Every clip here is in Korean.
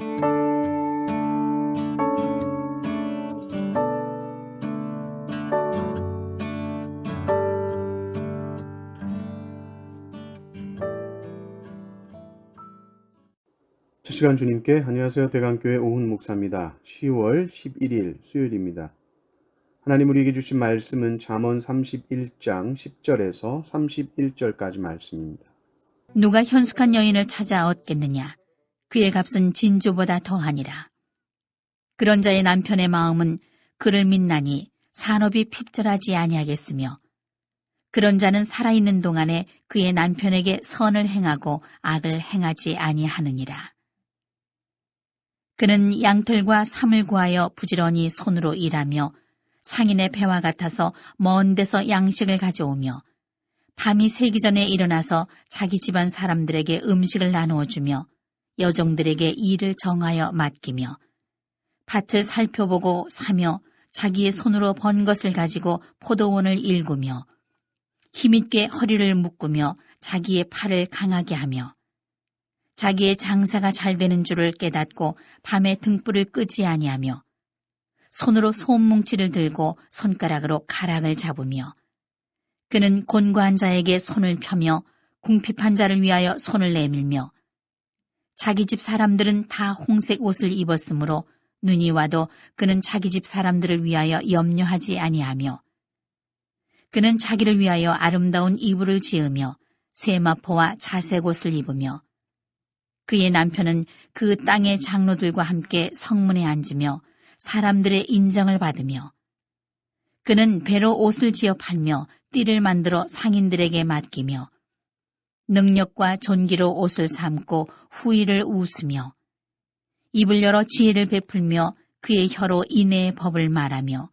첫 시간 주님께 안녕하세요. 대강교회 오훈 목사입니다. 10월 11일 수요일입니다. 하나님 우리에게 주신 말씀은 잠언 31장 10절에서 31절까지 말씀입니다. 누가 현숙한 여인을 찾아 얻겠느냐? 그의 값은 진주보다 더하니라. 그런 자의 남편의 마음은 그를 믿나니 산업이 핍절하지 아니하겠으며 그런 자는 살아있는 동안에 그의 남편에게 선을 행하고 악을 행하지 아니하느니라. 그는 양털과 삼을 구하여 부지런히 손으로 일하며 상인의 배와 같아서 먼 데서 양식을 가져오며 밤이 새기 전에 일어나서 자기 집안 사람들에게 음식을 나누어 주며 여종들에게 일을 정하여 맡기며 밭을 살펴보고 사며 자기의 손으로 번 것을 가지고 포도원을 일구며 힘있게 허리를 묶으며 자기의 팔을 강하게 하며 자기의 장사가 잘 되는 줄을 깨닫고 밤에 등불을 끄지 아니하며 손으로 솜뭉치를 들고 손가락으로 가락을 잡으며 그는 곤고한 자에게 손을 펴며 궁핍한 자를 위하여 손을 내밀며 자기 집 사람들은 다 홍색 옷을 입었으므로 눈이 와도 그는 자기 집 사람들을 위하여 염려하지 아니하며 그는 자기를 위하여 아름다운 이불을 지으며 세마포와 자색 옷을 입으며 그의 남편은 그 땅의 장로들과 함께 성문에 앉으며 사람들의 인정을 받으며 그는 배로 옷을 지어 팔며 띠를 만들어 상인들에게 맡기며 능력과 존귀로 옷을 삼고 후의를 웃으며 입을 열어 지혜를 베풀며 그의 혀로 인애의 법을 말하며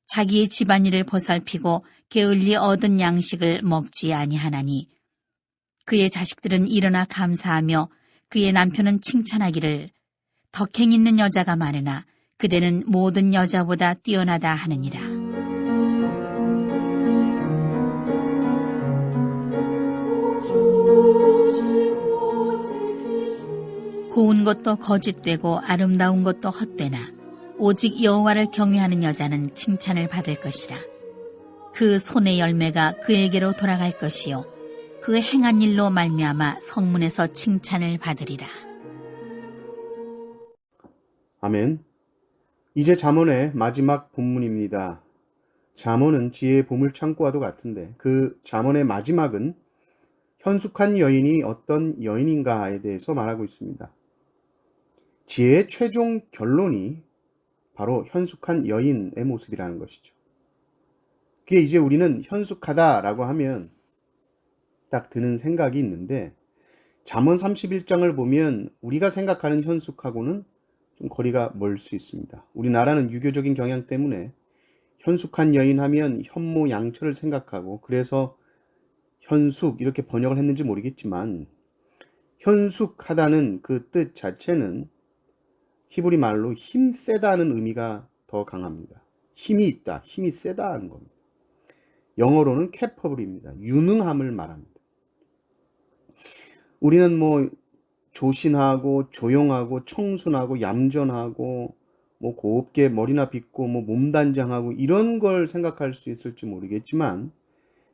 자기의 집안일을 보살피고 게을리 얻은 양식을 먹지 아니하나니 그의 자식들은 일어나 감사하며 그의 남편은 칭찬하기를 덕행 있는 여자가 많으나 그대는 모든 여자보다 뛰어나다 하느니라. 고운 것도 거짓되고 아름다운 것도 헛되나 오직 여호와를 경외하는 여자는 칭찬을 받을 것이라. 그 손의 열매가 그에게로 돌아갈 것이요 그 행한 일로 말미암아 성문에서 칭찬을 받으리라. 아멘. 이제 잠언의 마지막 본문입니다. 잠언은 지혜의 보물창고와도 같은데 그 잠언의 마지막은 현숙한 여인이 어떤 여인인가에 대해서 말하고 있습니다. 지혜의 최종 결론이 바로 현숙한 여인의 모습이라는 것이죠. 그게 이제 우리는 현숙하다라고 하면 딱 드는 생각이 있는데 잠언 31장을 보면 우리가 생각하는 현숙하고는 좀 거리가 멀 수 있습니다. 우리나라는 유교적인 경향 때문에 현숙한 여인 하면 현모 양처를 생각하고 그래서 현숙 이렇게 번역을 했는지 모르겠지만 현숙하다는 그 뜻 자체는 히브리 말로 힘세다는 의미가 더 강합니다. 힘이 있다, 힘이 세다 하는 겁니다. 영어로는 capable입니다. 유능함을 말합니다. 우리는 조신하고 조용하고 청순하고 얌전하고 곱게 머리나 빗고 몸단장하고 이런 걸 생각할 수 있을지 모르겠지만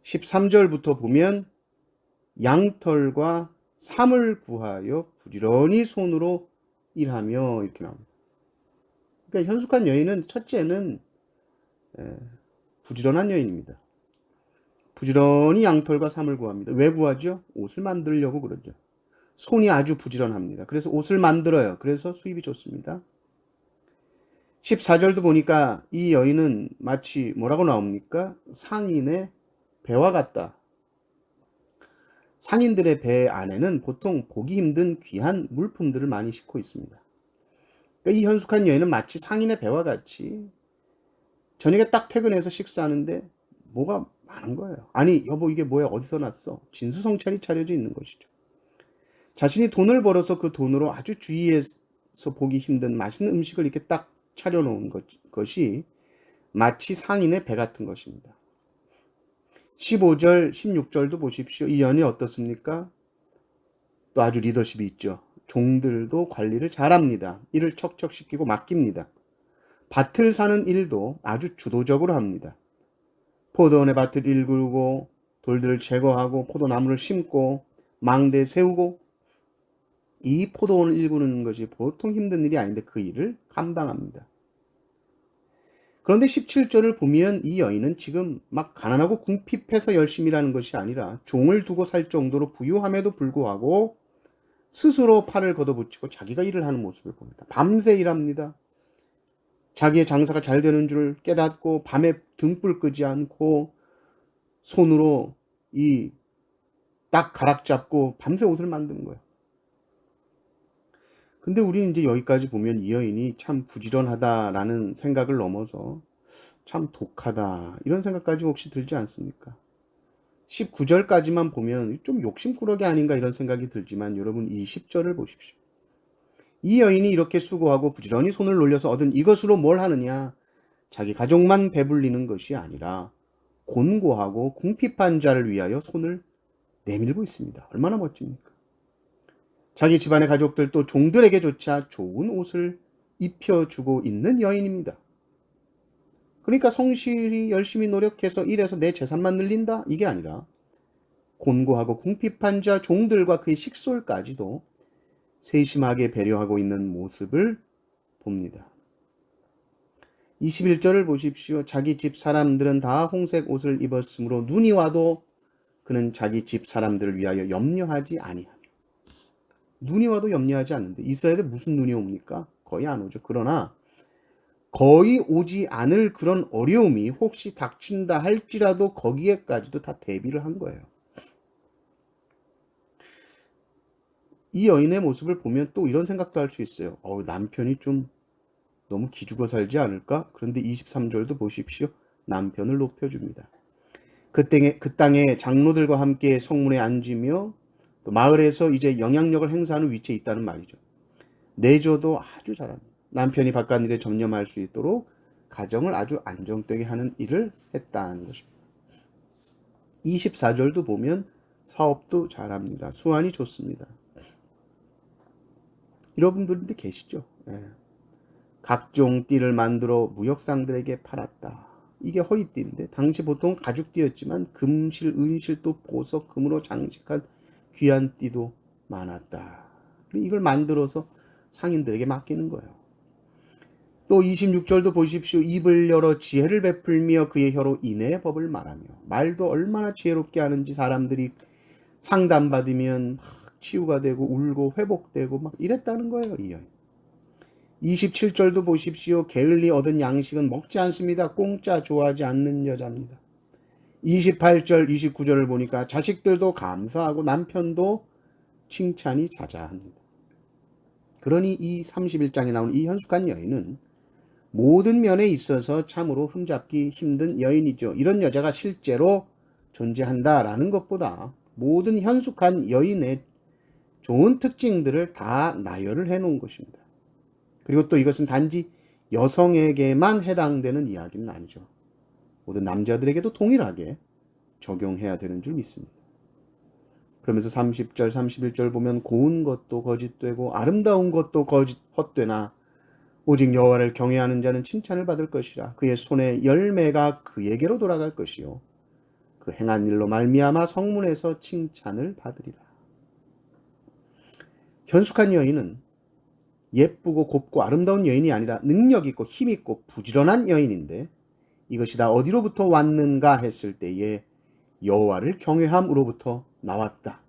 13절부터 보면 양털과 삼을 구하여 부지런히 손으로 일하며 이렇게 나옵니다. 그러니까 현숙한 여인은 첫째는 부지런한 여인입니다. 부지런히 양털과 삼을 구합니다. 왜 구하죠? 옷을 만들려고 그러죠. 손이 아주 부지런합니다. 그래서 옷을 만들어요. 그래서 수입이 좋습니다. 14절도 보니까 이 여인은 마치 뭐라고 나옵니까? 상인의 배와 같다. 상인들의 배 안에는 보통 보기 힘든 귀한 물품들을 많이 싣고 있습니다. 그러니까 이 현숙한 여인은 마치 상인의 배와 같이 저녁에 딱 퇴근해서 식사하는데 뭐가 많은 거예요. 아니 여보 이게 뭐야 어디서 났어? 진수성찬이 차려져 있는 것이죠. 자신이 돈을 벌어서 그 돈으로 아주 주위에서 보기 힘든 맛있는 음식을 이렇게 딱 차려놓은 것이 마치 상인의 배 같은 것입니다. 15절, 16절도 보십시오. 이 연이 어떻습니까? 또 아주 리더십이 있죠. 종들도 관리를 잘합니다. 일을 척척시키고 맡깁니다. 밭을 사는 일도 아주 주도적으로 합니다. 포도원의 밭을 일구고 돌들을 제거하고 포도나무를 심고 망대 세우고, 이 포도원을 일구는 것이 보통 힘든 일이 아닌데 그 일을 감당합니다. 그런데 17절을 보면 이 여인은 지금 막 가난하고 궁핍해서 열심히 일하는 것이 아니라 종을 두고 살 정도로 부유함에도 불구하고 스스로 팔을 걷어붙이고 자기가 일을 하는 모습을 봅니다. 밤새 일합니다. 자기의 장사가 잘 되는 줄 깨닫고 밤에 등불 끄지 않고 손으로 이 딱 가락 잡고 밤새 옷을 만드는 거예요. 근데 우리는 이제 여기까지 보면 이 여인이 참 부지런하다라는 생각을 넘어서 참 독하다 이런 생각까지 혹시 들지 않습니까? 19절까지만 보면 좀 욕심꾸러기 아닌가 이런 생각이 들지만 여러분 이 10절을 보십시오. 이 여인이 이렇게 수고하고 부지런히 손을 놀려서 얻은 이것으로 뭘 하느냐? 자기 가족만 배불리는 것이 아니라 곤고하고 궁핍한 자를 위하여 손을 내밀고 있습니다. 얼마나 멋집니까? 자기 집안의 가족들 또 종들에게조차 좋은 옷을 입혀주고 있는 여인입니다. 그러니까 성실히 열심히 노력해서 일해서 내 재산만 늘린다? 이게 아니라 곤고하고 궁핍한 자 종들과 그의 식솔까지도 세심하게 배려하고 있는 모습을 봅니다. 21절을 보십시오. 자기 집 사람들은 다 홍색 옷을 입었으므로 눈이 와도 그는 자기 집 사람들을 위하여 염려하지 아니하며. 눈이 와도 염려하지 않는데 이스라엘에 무슨 눈이 옵니까? 거의 안 오죠. 그러나 거의 오지 않을 그런 어려움이 혹시 닥친다 할지라도 거기에까지도 다 대비를 한 거예요. 이 여인의 모습을 보면 또 이런 생각도 할 수 있어요. 남편이 좀 너무 기죽어 살지 않을까? 그런데 23절도 보십시오. 남편을 높여줍니다. 그 땅에 장로들과 함께 성문에 앉으며 또 마을에서 이제 영향력을 행사하는 위치에 있다는 말이죠. 내조도 아주 잘합니다. 남편이 바깥 일에 전념할 수 있도록 가정을 아주 안정되게 하는 일을 했다는 것입니다. 24절도 보면 사업도 잘합니다. 수완이 좋습니다. 여러분들도 계시죠? 각종 띠를 만들어 무역상들에게 팔았다. 이게 허리띠인데 당시 보통 가죽띠였지만 금실, 은실 또 보석, 금으로 장식한 귀한 띠도 많았다. 이걸 만들어서 상인들에게 맡기는 거예요. 또 26절도 보십시오. 입을 열어 지혜를 베풀며 그의 혀로 인애의 법을 말하며. 말도 얼마나 지혜롭게 하는지 사람들이 상담받으면 막 치유가 되고 울고 회복되고 막 이랬다는 거예요. 이 여인. 27절도 보십시오. 게을리 얻은 양식은 먹지 않습니다. 공짜 좋아하지 않는 여자입니다. 28절, 29절을 보니까 자식들도 감사하고 남편도 칭찬이 자자합니다. 그러니 이 31장에 나온 이 현숙한 여인은 모든 면에 있어서 참으로 흠잡기 힘든 여인이죠. 이런 여자가 실제로 존재한다라는 것보다 모든 현숙한 여인의 좋은 특징들을 다 나열을 해놓은 것입니다. 그리고 또 이것은 단지 여성에게만 해당되는 이야기는 아니죠. 모든 남자들에게도 동일하게 적용해야 되는 줄 믿습니다. 그러면서 30절, 31절 보면 고운 것도 거짓되고 아름다운 것도 헛되나 오직 여호와를 경외하는 자는 칭찬을 받을 것이라. 그의 손의 열매가 그에게로 돌아갈 것이요 그 행한 일로 말미암아 성문에서 칭찬을 받으리라. 현숙한 여인은 예쁘고 곱고 아름다운 여인이 아니라 능력 있고 힘 있고 부지런한 여인인데 이것이 다 어디로부터 왔는가 했을 때에 여호와를 경외함으로부터 나왔다.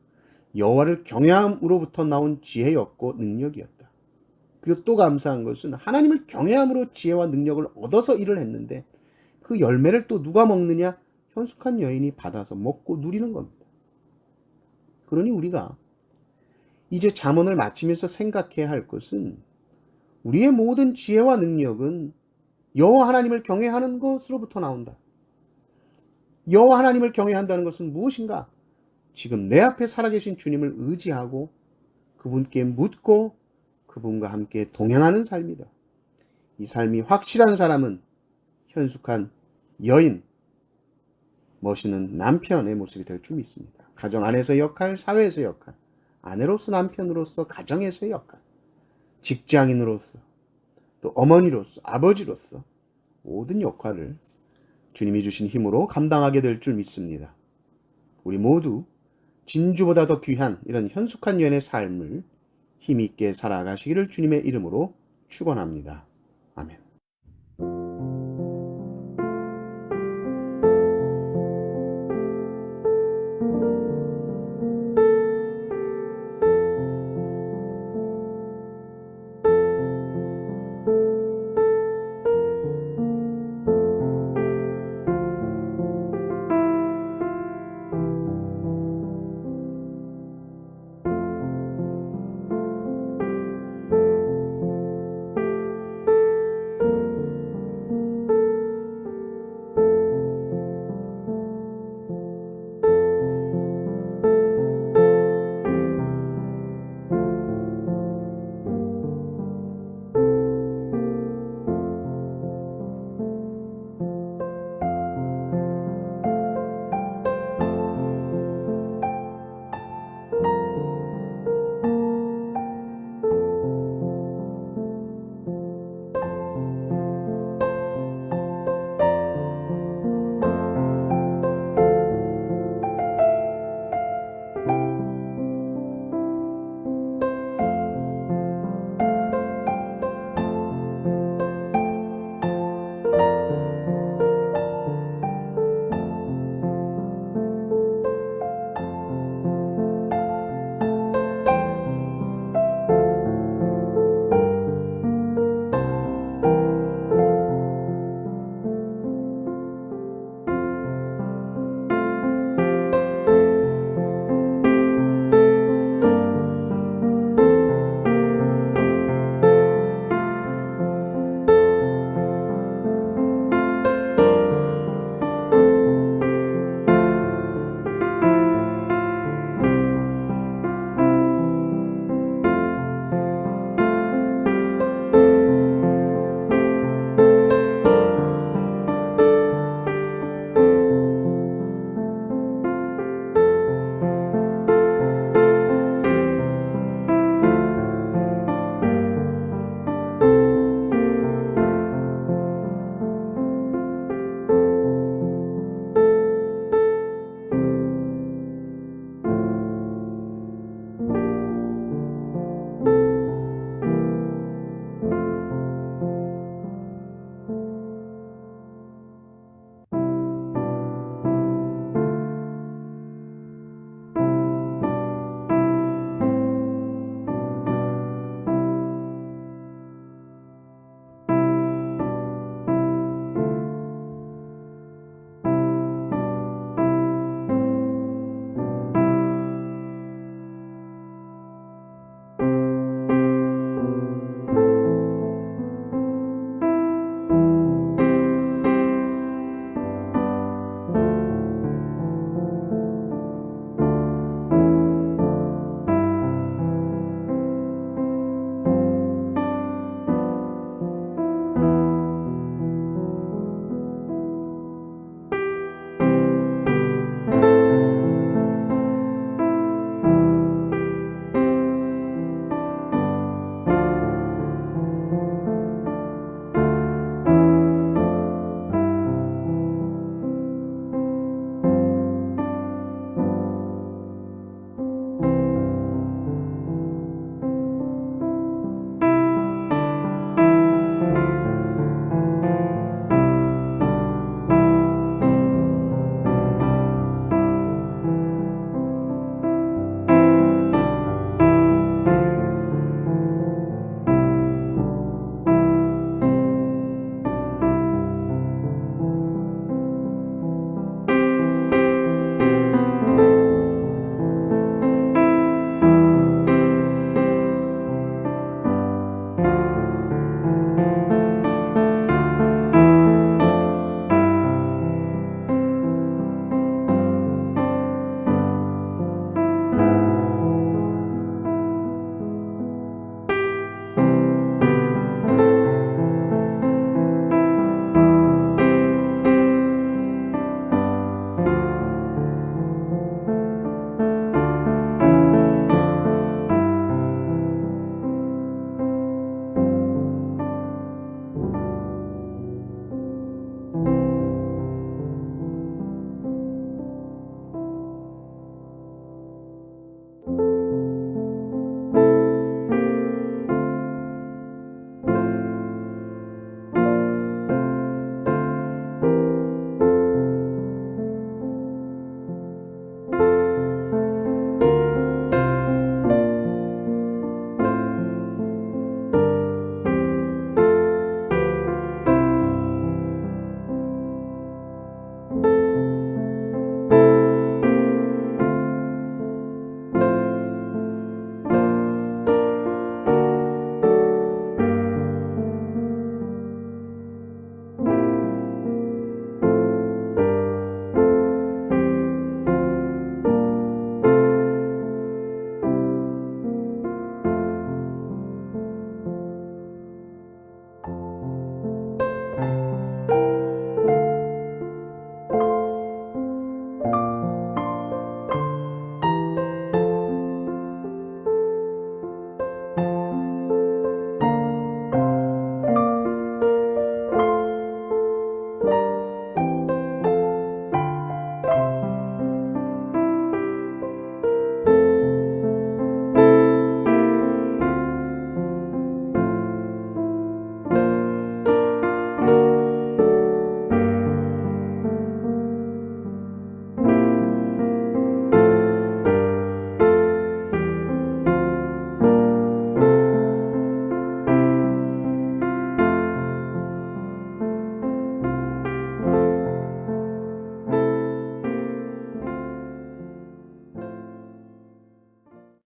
여호와를 경외함으로부터 나온 지혜였고 능력이었다. 그리고 또 감사한 것은 하나님을 경외함으로 지혜와 능력을 얻어서 일을 했는데 그 열매를 또 누가 먹느냐? 현숙한 여인이 받아서 먹고 누리는 겁니다. 그러니 우리가 이제 잠언을 마치면서 생각해야 할 것은 우리의 모든 지혜와 능력은 여호와 하나님을 경외하는 것으로부터 나온다. 여호와 하나님을 경외한다는 것은 무엇인가? 지금 내 앞에 살아계신 주님을 의지하고 그분께 묻고 그분과 함께 동행하는 삶이다. 이 삶이 확실한 사람은 현숙한 여인, 멋있는 남편의 모습이 될 줄 믿습니다. 가정 안에서 역할, 사회에서 역할, 아내로서, 남편으로서, 가정에서의 역할, 직장인으로서, 또 어머니로서, 아버지로서 모든 역할을 주님이 주신 힘으로 감당하게 될 줄 믿습니다. 우리 모두 진주보다 더 귀한 이런 현숙한 여인의 삶을 힘있게 살아가시기를 주님의 이름으로 축원합니다. 아멘.